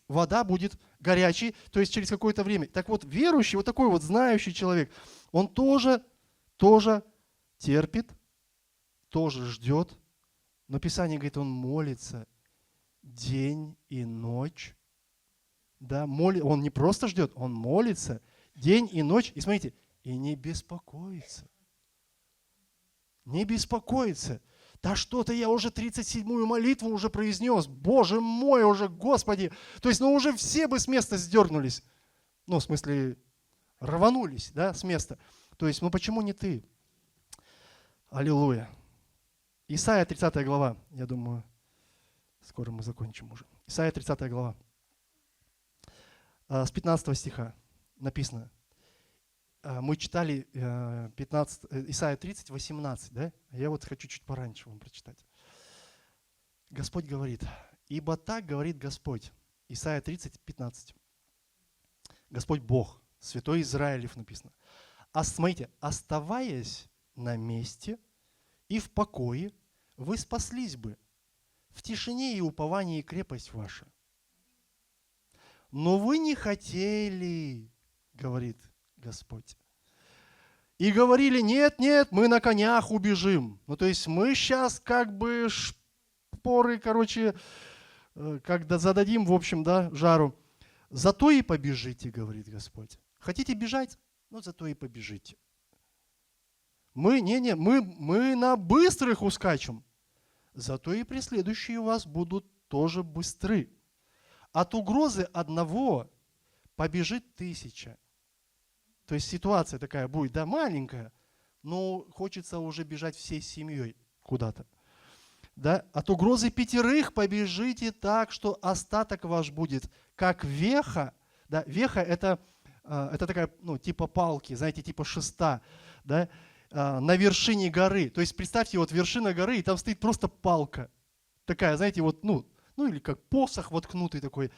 Вода будет горячей, то есть через какое-то время. Так вот, верующий, вот такой вот знающий человек, он тоже терпит, тоже ждет. Но Писание говорит, он молится день и ночь. Да, он не просто ждет, он молится день и ночь. И смотрите, и не беспокоится. Не беспокоится. Да что-то я уже 37-ю молитву уже произнес. Боже мой, уже, Господи. То есть, ну уже все бы с места сдернулись. Ну, в смысле, рванулись, да, с места. То есть, ну почему не ты? Аллилуйя. Исайя 30 глава. Я думаю, скоро мы закончим уже. Исайя 30 глава. С 15 стиха написано. Мы читали Исайя 30, 18, да? Я вот хочу чуть пораньше вам прочитать. Господь говорит, ибо так говорит Господь. Исайя 30, 15. Господь Бог, Святой Израилев написано. Смотрите, оставаясь на месте и в покое, вы спаслись бы в тишине и уповании крепость ваша. Но вы не хотели, говорит Господь. И говорили, нет, мы на конях убежим. Ну, то есть мы сейчас как бы шпоры, когда зададим, в общем, да, жару. Зато и побежите, говорит Господь. Хотите бежать? Ну, зато и побежите. Мы на быстрых ускачем. Зато и преследующие вас будут тоже быстры. От угрозы одного побежит 1000. То есть ситуация такая будет, да, маленькая, но хочется уже бежать всей семьей куда-то. Да? От угрозы 5 побежите так, что остаток ваш будет как веха. Да? Веха это такая, ну, типа палки, знаете, типа шеста, да? На вершине горы. То есть представьте, вот вершина горы, и там стоит просто палка. Такая, знаете, вот, ну или как посох воткнутый такой.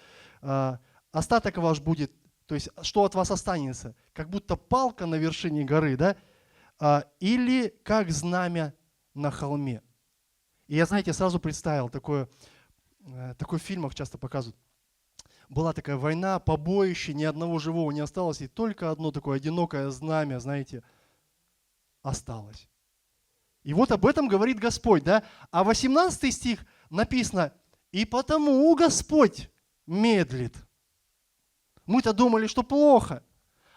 Остаток ваш будет. То есть, что от вас останется? Как будто палка на вершине горы, да? Или как знамя на холме. И я, знаете, сразу представил, такой в фильмах часто показывают. Была такая война, побоище, ни одного живого не осталось, и только одно такое одинокое знамя, знаете, осталось. И вот об этом говорит Господь, да? А 18 стих написано, И потому Господь медлит. Мы-то думали, что плохо.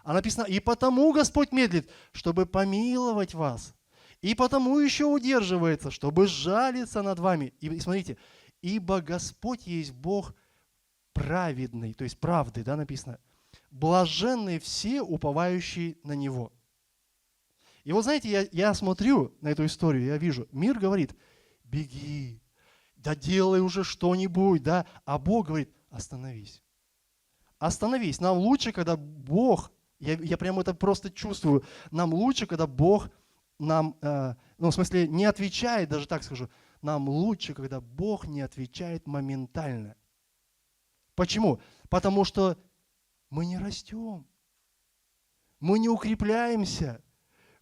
А написано, и потому Господь медлит, чтобы помиловать вас. И потому еще удерживается, чтобы сжалиться над вами. И смотрите, ибо Господь есть Бог праведный, то есть правды, да, написано. Блаженны все, уповающие на Него. И вот знаете, я смотрю на эту историю, я вижу, мир говорит, беги, да делай уже что-нибудь, да, а Бог говорит, остановись. Остановись. Нам лучше, когда Бог, я прямо это просто чувствую, нам лучше, когда Бог нам, ну в смысле не отвечает, даже так скажу, нам лучше, когда Бог не отвечает моментально. Почему? Потому что мы не растем, мы не укрепляемся,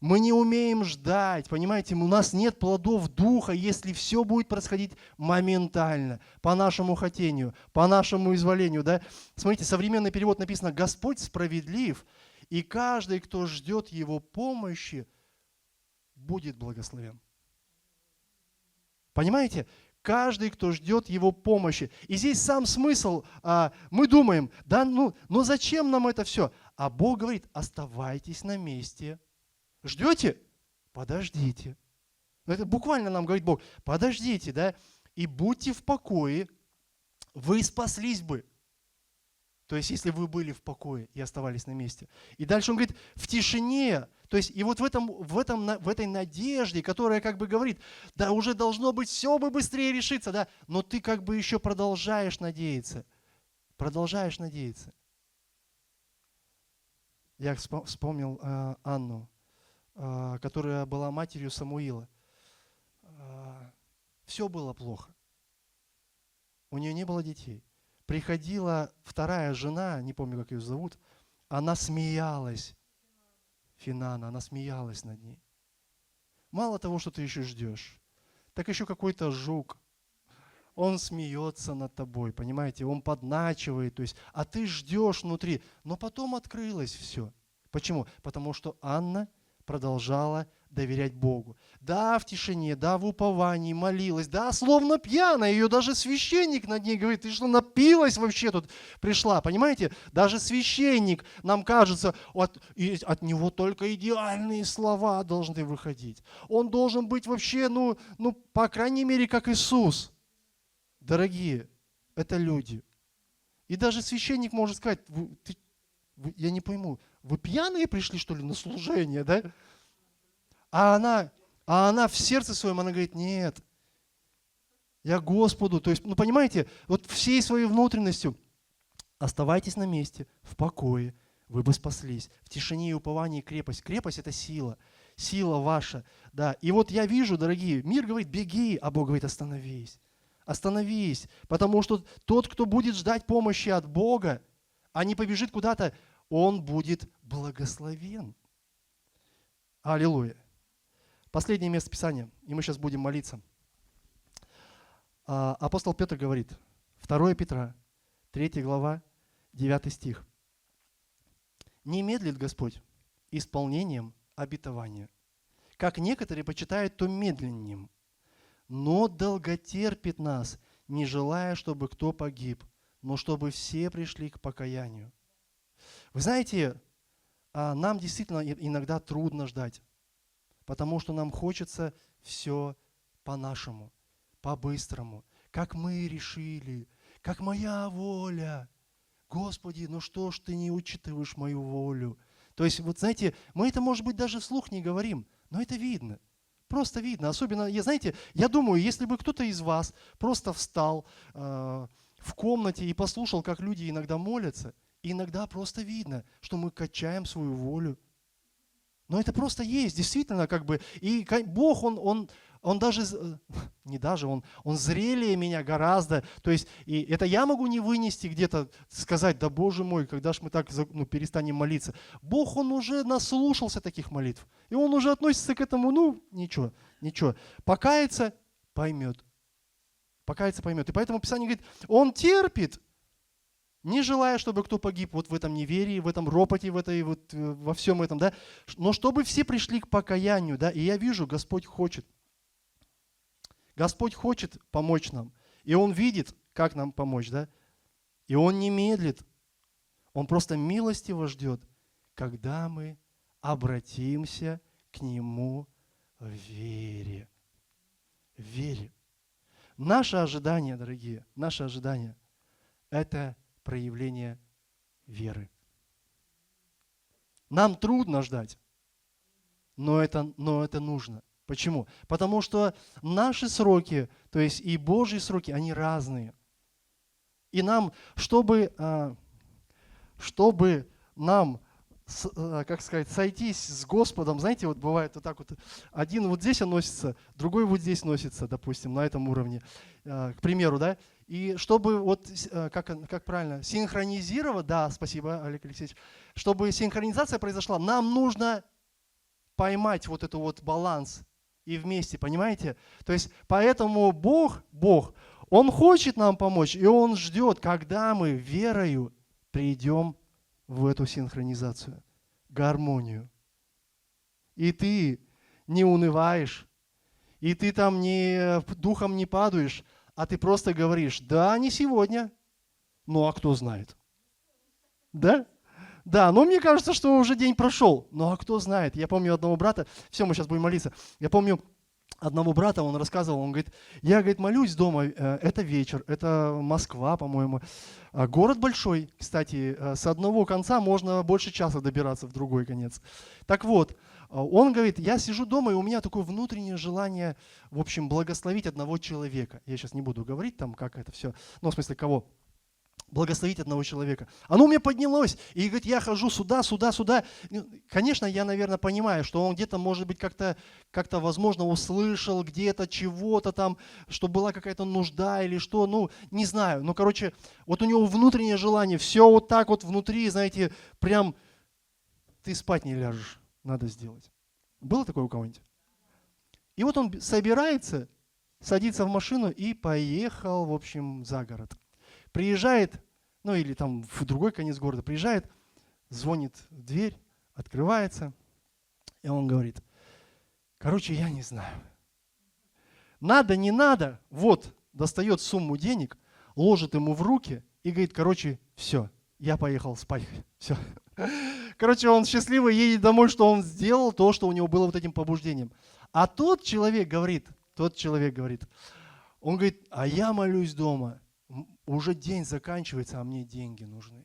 мы не умеем ждать, понимаете, у нас нет плодов духа, если все будет происходить моментально, по нашему хотению, по нашему изволению. Да? Смотрите, современный перевод написано «Господь справедлив, и каждый, кто ждет Его помощи, будет благословен». Понимаете? Каждый, кто ждет Его помощи. И здесь сам смысл, мы думаем, да, ну зачем нам это все? А Бог говорит, оставайтесь на месте. Ждете? Подождите. Это буквально нам говорит Бог, подождите, да, и будьте в покое, вы спаслись бы. То есть, если вы были в покое и оставались на месте. И дальше он говорит, в тишине. То есть, и вот в этой надежде, которая как бы говорит, да уже должно быть все бы быстрее решиться, да, но ты как бы еще продолжаешь надеяться. Продолжаешь надеяться. Я вспомнил Анну, которая была матерью Самуила. Все было плохо. У нее не было детей. Приходила вторая жена, не помню, как ее зовут, она смеялась. Финана, она смеялась над ней. Мало того, что ты еще ждешь, так еще какой-то жук. Он смеется над тобой, понимаете, он подначивает, то есть, а ты ждешь внутри. Но потом открылось все. Почему? Потому что Анна продолжала доверять Богу. Да, в тишине, да, в уповании молилась, да, словно пьяная. Ее даже священник над ней говорит, ты что, напилась вообще тут пришла? Понимаете? Даже священник, нам кажется, от него только идеальные слова должны выходить. Он должен быть вообще, ну, по крайней мере, как Иисус. Дорогие, это люди. И даже священник может сказать, я не пойму, вы пьяные пришли, что ли, на служение, да? А она в сердце своем, она говорит, нет, я Господу. То есть, ну понимаете, вот всей своей внутренностью оставайтесь на месте, в покое, вы бы спаслись. В тишине и уповании крепость. Крепость – это сила, сила ваша. Да. И вот я вижу, дорогие, мир говорит, беги, а Бог говорит, остановись. Остановись, потому что тот, кто будет ждать помощи от Бога, а не побежит куда-то, он будет благословен. Аллилуйя. Последнее место Писания, и мы сейчас будем молиться. Апостол Петр говорит, 2 Петра, 3 глава, 9 стих. «Не медлит Господь исполнением обетования, как некоторые почитают то медленнем, но долготерпит нас, не желая, чтобы кто погиб, но чтобы все пришли к покаянию». Вы знаете, нам действительно иногда трудно ждать, потому что нам хочется все по-нашему, по-быстрому, как мы решили, как моя воля. Господи, ну что ж ты не учитываешь мою волю? То есть, вот знаете, мы это, может быть, даже вслух не говорим, но это видно. Просто видно. Особенно, знаете, я думаю, если бы кто-то из вас просто встал в комнате и послушал, как люди иногда молятся, иногда просто видно, что мы качаем свою волю. Но это просто есть, действительно, как бы. И Бог, он даже, не даже, он зрелее меня гораздо. То есть, и это я могу не вынести где-то, сказать, да Боже мой, когда ж мы так перестанем молиться. Бог, он уже наслушался таких молитв. И он уже относится к этому, ничего. Покаяться, поймет. Покаяться, поймет. И поэтому Писание говорит, он терпит, не желая, чтобы кто погиб вот в этом неверии, в этом ропоте, во всем этом, да, но чтобы все пришли к покаянию, да, и я вижу, Господь хочет помочь нам. И Он видит, как нам помочь, да? И Он не медлит. Он просто милостиво ждет, когда мы обратимся к Нему в вере. В вере. Наше ожидание, дорогие, наше ожидание – это проявление веры. Нам трудно ждать, но это нужно. Почему? Потому что наши сроки, то есть и Божьи сроки, они разные. И нам, чтобы нам, как сказать, сойтись с Господом, знаете, вот бывает вот так вот, один вот здесь он носится, другой вот здесь носится, допустим, на этом уровне, к примеру, да, и чтобы вот, как правильно, синхронизировать, да, спасибо, Олег Алексеевич, чтобы синхронизация произошла, нам нужно поймать вот этот вот баланс и вместе, понимаете? То есть поэтому Бог, Он хочет нам помочь, и Он ждет, когда мы верою придем в эту синхронизацию, гармонию. И ты не унываешь, и ты там духом не падаешь, а ты просто говоришь, да, не сегодня, ну а кто знает? Да? Да, но мне кажется, что уже день прошел. Ну а кто знает? Я помню одного брата, все, мы сейчас будем молиться. Я помню одного брата, он рассказывал, он говорит, я, говорит, молюсь дома, это вечер, это Москва, по-моему. Город большой, кстати, с одного конца можно больше часа добираться в другой конец. Так вот, он говорит, я сижу дома, и у меня такое внутреннее желание, в общем, благословить одного человека. Я сейчас не буду говорить там, как это все, ну, в смысле, кого? Благословить одного человека. Оно у меня поднялось, и говорит, я хожу сюда. Конечно, я, наверное, понимаю, что он где-то, может быть, как-то, возможно, услышал где-то чего-то там, что была какая-то нужда или что, ну, не знаю. Ну, короче, вот у него внутреннее желание, все вот так вот внутри, знаете, прям ты спать не ляжешь, надо сделать. Было такое у кого-нибудь? И вот он собирается, садится в машину и поехал, в общем, за город. Приезжает, ну или там в другой конец города, приезжает, звонит в дверь, открывается, и он говорит, короче, я не знаю. Надо, не надо, вот, достает сумму денег, ложит ему в руки и говорит, короче, все, я поехал спать, все. Короче, он счастливый, едет домой, что он сделал то, что у него было вот этим побуждением. А тот человек говорит, он говорит, а я молюсь дома, уже день заканчивается, а мне деньги нужны.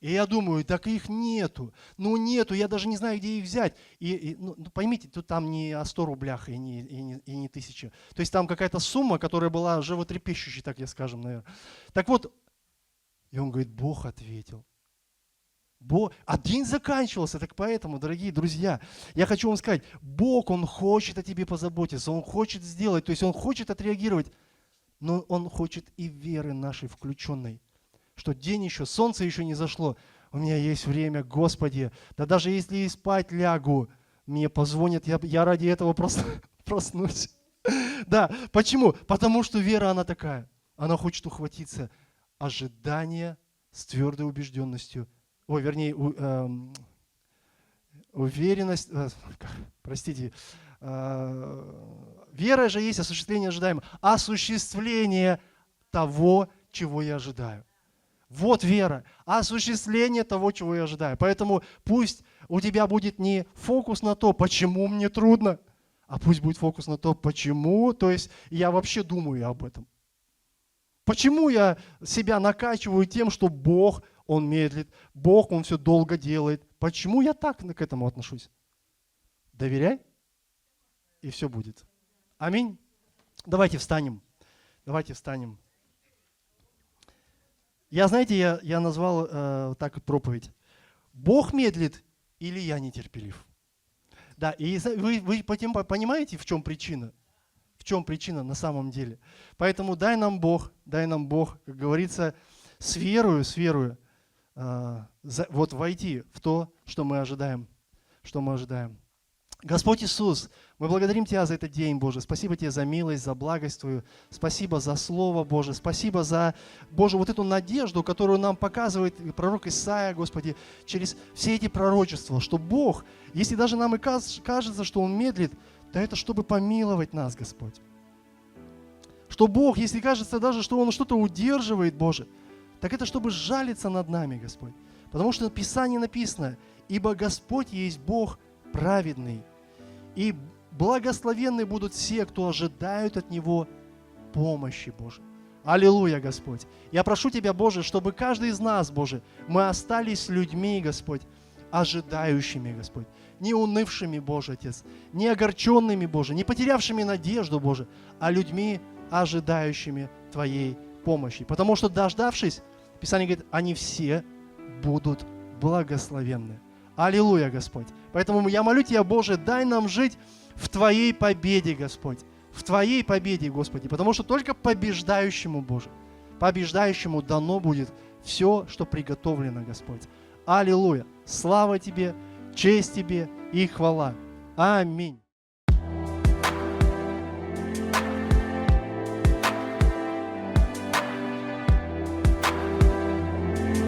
И я думаю, так их нету. Ну нету, я даже не знаю, где их взять. Ну, поймите, тут там не о 100 рублях и не 1000. То есть там какая-то сумма, которая была животрепещущей, так я скажем, наверное. Так вот, и он говорит, Бог ответил. А день заканчивался, так поэтому, дорогие друзья, я хочу вам сказать, Бог, Он хочет о тебе позаботиться, Он хочет сделать, то есть Он хочет отреагировать. Но Он хочет и веры нашей включенной, что день еще, солнце еще не зашло, у меня есть время, Господи, да даже если и спать лягу, мне позвонят, я ради этого просто проснусь. Да, почему? Потому что вера, она такая, она хочет ухватиться ожидания с твердой убежденностью, уверенность, простите, вера же есть осуществление ожидаемого. Осуществление того, чего я ожидаю. Вот вера. Осуществление того, чего я ожидаю. Поэтому пусть у тебя будет не фокус на то, почему мне трудно, а пусть будет фокус на то, почему. То есть я вообще думаю об этом. Почему я себя накачиваю тем, что Бог, Он медлит, Бог, Он все долго делает. Почему я так к этому отношусь? Доверяй. И все будет. Аминь. Давайте встанем. Я назвал так проповедь. Бог медлит или я нетерпелив? Да, и вы понимаете, в чем причина? В чем причина на самом деле? Поэтому дай нам Бог, как говорится, с верою, вот войти в то, что мы ожидаем. Господь Иисус, мы благодарим Тебя за этот день, Боже. Спасибо Тебе за милость, за благость Твою. Спасибо за Слово, Боже. Спасибо за, Боже, вот эту надежду, которую нам показывает пророк Исаия, Господи, через все эти пророчества, что Бог, если даже нам и кажется, что Он медлит, то это чтобы помиловать нас, Господь. Что Бог, если кажется даже, что Он что-то удерживает, Боже, так это чтобы сжалиться над нами, Господь. Потому что в Писании написано: «Ибо Господь есть Бог праведный, и благословенны будут все, кто ожидают от Него помощи, Боже». Аллилуйя, Господь. Я прошу Тебя, Боже, чтобы каждый из нас, Боже, мы остались людьми, Господь, ожидающими, Господь, не унывшими, Боже, Отец, не огорченными, Боже, не потерявшими надежду, Боже, а людьми, ожидающими Твоей помощи. Потому что, дождавшись, Писание говорит, они все будут благословенны. Аллилуйя, Господь. Поэтому я молю Тебя, Боже, дай нам жить в Твоей победе, Господь. В Твоей победе, Господи. Потому что только побеждающему, Боже, побеждающему дано будет все, что приготовлено, Господь. Аллилуйя. Слава Тебе, честь Тебе и хвала. Аминь.